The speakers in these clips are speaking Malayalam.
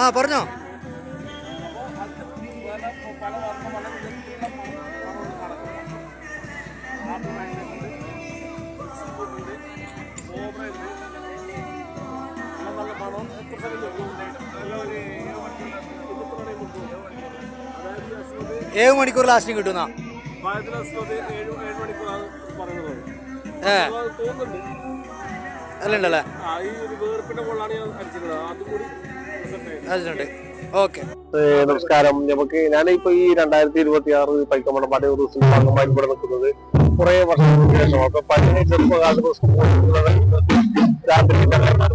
ആ പറഞ്ഞോ. ഏഴ് മണിക്കൂർ ലാസ്റ്റിംഗ് കിട്ടുന്ന അല്ല ഉണ്ടല്ലേ. ഓക്കെ, നമസ്കാരം. ഞാനിപ്പോ ഈ 2026 പൈക്കമണപ്പാടി ഉറൂസിന്റെ ഭാഗമായി ഇവിടെ നിൽക്കുന്നത് കുറെ വർഷങ്ങൾക്ക് ശേഷം. അപ്പൊ പഴയ ചെറുപ്പകാലത്ത് സ്കൂളുകളെ രാത്രി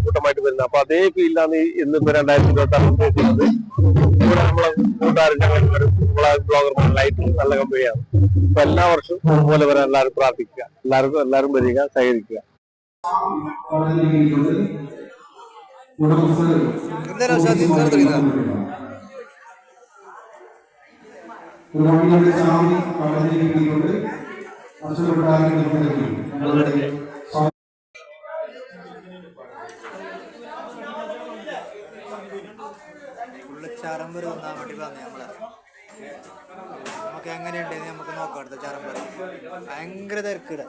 കൂട്ടമായിട്ട് വരുന്നത്. അപ്പൊ അതേ ഫീൽഡാണ് ഇന്നിപ്പോ 2026 എത്തുന്നത്. ഇവിടെ നമ്മളെ കൂട്ടുകാരുടെ നമ്മളെ ബ്ലോഗർമാരിലായിട്ട് നല്ല കമ്പനിയാണ്. അപ്പൊ എല്ലാ വർഷവും അതുപോലെ വരാൻ എല്ലാവരും പ്രാർത്ഥിക്കുക. എല്ലാവരും വരിക, സഹകരിക്കുക. ഒരു വണ്ടിയുടെ ചാവി വളരെ കിട്ടിയിട്ടുണ്ട്. ചാറമ്പര് വന്നാൽ വേണ്ടി വന്നേ നമ്മളെ. നമുക്ക് എങ്ങനെയുണ്ടെന്ന് നമുക്ക് നോക്കാം. അടുത്ത ചാറമ്പര് ഭയങ്കര തിരക്കിട.